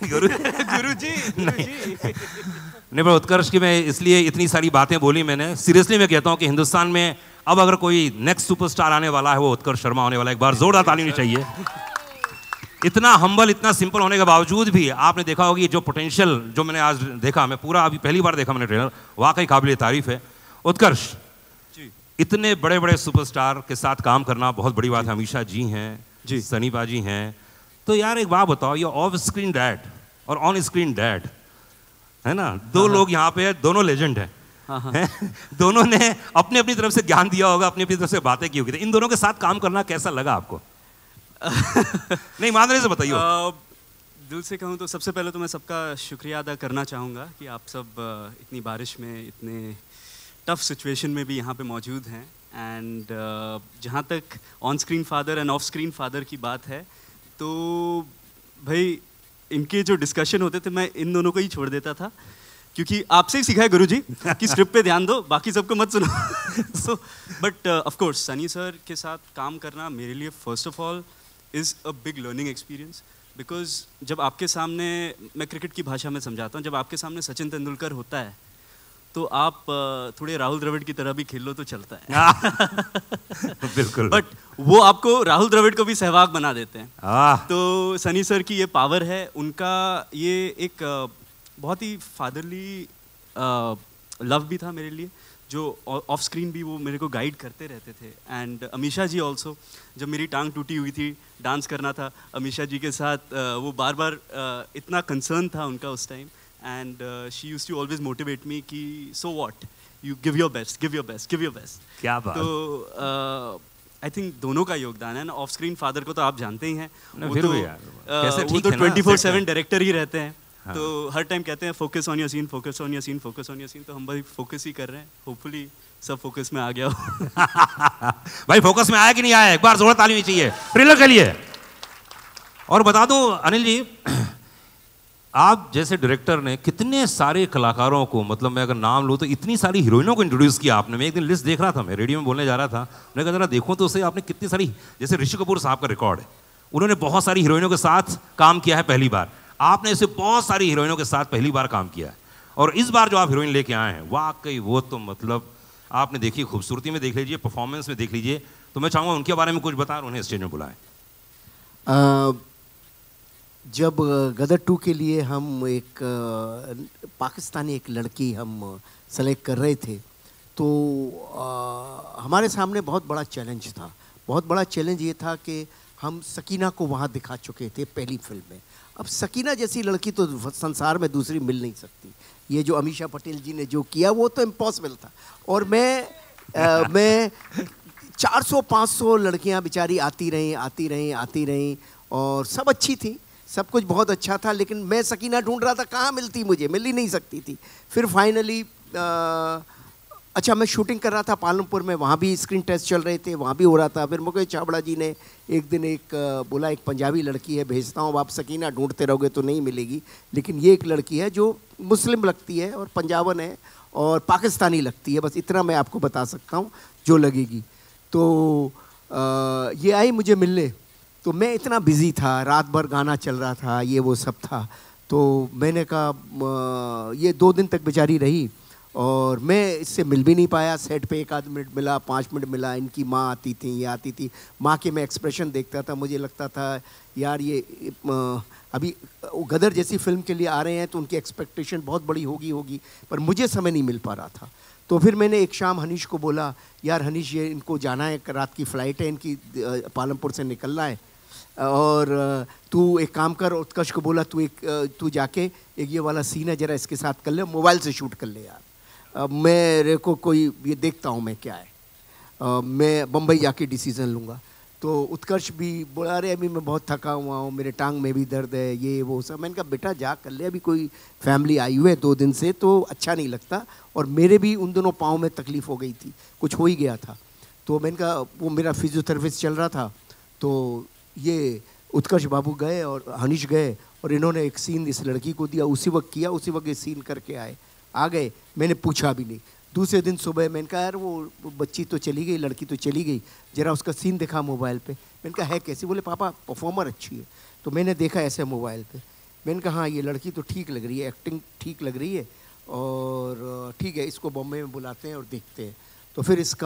गुरुजी नहीं, पर उत्कर्ष की मैं इसलिए इतनी सारी बातें बोली मैंने, सीरियसली मैं कहता हूँ कि हिंदुस्तान में अब अगर कोई नेक्स्ट सुपरस्टार आने वाला है वो उत्कर्ष शर्मा होने वाला है। एक बार जोरदार ताली होनी चाहिए। इतना हम्बल, इतना सिंपल होने के बावजूद भी आपने देखा होगी जो पोटेंशियल जो मैंने आज देखा, मैं पूरा अभी पहली बार देखा मैंने ट्रेलर, वाकई काबिल तारीफ है। उत्कर्ष, इतने बड़े बड़े सुपरस्टार के साथ काम करना बहुत बड़ी बात है। अमीषा जी हैं जी, सनी पाजी हैं, तो यार एक बात बताओ, ये ऑफ स्क्रीन डैड और ऑन स्क्रीन डैड है ना, दो लोग यहाँ पे दोनों लेजेंड हैं। दोनों ने अपनी अपनी तरफ से ज्ञान दिया होगा, अपनी अपनी तरफ से बातें की होगी। इन दोनों के साथ काम करना कैसा लगा आपको? नहीं, ईमानदारी से बताइए। दिल से कहूँ तो सबसे पहले तो मैं सबका शुक्रिया अदा करना चाहूँगा कि आप सब इतनी बारिश में, इतने टफ सिचुएशन में भी यहाँ पे मौजूद हैं। एंड जहाँ तक on screen father end of screen father की बात है, तो भाई इनके जो डिस्कशन होते थे मैं इन दोनों को ही छोड़ देता था, क्योंकि आपसे ही सीखा है गुरुजी कि स्क्रिप्ट पे ध्यान दो, बाकी सबको मत सुनो। So but of course Sunny sir के साथ काम करना मेरे लिए first of all is a big learning experience, because जब आपके सामने, मैं क्रिकेट की भाषा में समझाता हूँ, जब आपके सामने सचिन तेंदुलकर होता है तो आप थोड़े राहुल द्रविड़ की तरह भी खेल लो तो चलता है। बिल्कुल। बट वो आपको राहुल द्रविड़ को भी सहवाग बना देते हैं। तो सनी सर की ये पावर है, उनका ये एक बहुत ही फादरली लव भी था मेरे लिए, जो ऑफ स्क्रीन भी वो मेरे को गाइड करते रहते थे। एंड अमीषा जी ऑल्सो, जब मेरी टांग टूटी हुई थी, डांस करना था अमीषा जी के साथ, वो बार बार इतना कंसर्न था उनका उस time, and she used to always motivate me कि so what, you give your best, give your best, give your best. क्या बात। तो आई थिंक दोनों का योगदान है ना। ऑफ स्क्रीन फादर को तो आप जानते ही हैं, वो तो 24/7 डायरेक्टर ही रहते हैं। हाँ। तो हर टाइम कहते हैं focus on your scene, focus on your scene, focus on your scene, तो हम भाई फोकस ही कर रहे हैं। होपफुली सब फोकस में आ गया हो। भाई फोकस में आया कि नहीं आया, एक बार जोर ताली होनी चाहिए ट्रेलर के लिए। और बता दो अनिल जी, आप जैसे डायरेक्टर ने कितने सारे कलाकारों को, मतलब मैं अगर नाम लूँ तो इतनी सारी हीरोइनों को इंट्रोड्यूस किया आपने। मैं एक दिन लिस्ट देख रहा था, मैं रेडियो में बोलने जा रहा था, मैंने कहा जरा देखो तो उसे आपने कितनी सारी, जैसे ऋषि कपूर साहब का रिकॉर्ड है, उन्होंने बहुत सारी हीरोइनों के साथ काम किया है पहली बार। आपने ऐसे बहुत सारी हीरोइनों के साथ पहली बार काम किया है, और इस बार जो आप हीरोइन लेके आए हैं वाकई वो तो मतलब आपने देखी, खूबसूरती में देख लीजिए, परफॉर्मेंस में देख लीजिए। तो मैं चाहूँगा उनके बारे में कुछ बताएं, उन्हें स्टेज में बुलाएं। जब गदर 2 के लिए हम एक पाकिस्तानी एक लड़की हम सेलेक्ट कर रहे थे, तो हमारे सामने बहुत बड़ा चैलेंज था। बहुत बड़ा चैलेंज ये था कि हम सकीना को वहाँ दिखा चुके थे पहली फिल्म में। अब सकीना जैसी लड़की तो संसार में दूसरी मिल नहीं सकती। ये जो अमीषा पटेल जी ने जो किया वो तो इम्पॉसिबल था। और मैं 400-500 लड़कियाँ बेचारी आती रहीं और सब अच्छी थी, सब कुछ बहुत अच्छा था, लेकिन मैं सकीना ढूंढ रहा था, कहाँ मिलती, मुझे मिल ही नहीं सकती थी। फिर फाइनली अच्छा, मैं शूटिंग कर रहा था पालमपुर में, वहाँ भी स्क्रीन टेस्ट चल रहे थे, वहाँ भी हो रहा था। फिर मुकेश छाबड़ा जी ने एक दिन बोला एक पंजाबी लड़की है भेजता हूँ, आप सकीना ढूंढते रहोगे तो नहीं मिलेगी, लेकिन ये एक लड़की है जो मुस्लिम लगती है और पंजाबन है और पाकिस्तानी लगती है, बस इतना मैं आपको बता सकता हूँ जो लगेगी। तो ये आई मुझे मिलने, तो मैं इतना बिज़ी था, रात भर गाना चल रहा था, ये वो सब था। तो मैंने कहा ये 2 दिन तक बेचारी रही और मैं इससे मिल भी नहीं पाया। सेट पे 1 मिनट मिला, 5 मिनट मिला। इनकी माँ आती थी, ये आती थी, माँ के मैं एक्सप्रेशन देखता था, मुझे लगता था यार ये अभी गदर जैसी फिल्म के लिए आ रहे हैं तो उनकी एक्सपेक्टेशन बहुत बड़ी होगी, पर मुझे समय नहीं मिल पा रहा था। तो फिर मैंने एक शाम हनीश को बोला, यार हनीश ये इनको जाना है, रात की फ़्लाइट है इनकी, पालमपुर से निकलना है, और तू एक काम कर। उत्कर्ष को बोला तू जाके एक ये वाला सीन है जरा इसके साथ कर ले, मोबाइल से शूट कर ले यार, मेरे को कोई ये देखता हूँ मैं क्या है, मैं बम्बई जाके डिसीज़न लूँगा। तो उत्कर्ष भी बोला अरे अभी मैं बहुत थका हुआ हूँ, मेरे टांग में भी दर्द है, ये वो सब। मैंने कहा बेटा जा कर ले, अभी कोई फैमिली आई हुई है 2 दिन से तो अच्छा नहीं लगता, और मेरे भी उन दोनों पाँव में तकलीफ़ हो गई थी, कुछ हो ही गया था। तो मैंने कहा वो मेरा फिजियोथेरेपिस्ट चल रहा था, तो ये उत्कर्ष बाबू गए और हनीश गए और इन्होंने एक सीन इस लड़की को दिया, उसी वक्त किया, उसी वक्त ये सीन करके आ गए। मैंने पूछा भी नहीं। दूसरे दिन सुबह मैंने कहा यार वो बच्ची तो चली गई, लड़की तो चली गई, जरा उसका सीन देखा मोबाइल पे। मैंने कहा है कैसी? बोले पापा परफॉर्मर अच्छी है। तो मैंने देखा ऐसे मोबाइल पे, मैंने कहा हाँ ये लड़की तो ठीक लग रही है, एक्टिंग ठीक लग रही है, और ठीक है इसको बॉम्बे में बुलाते हैं और देखते हैं। तो फिर इसका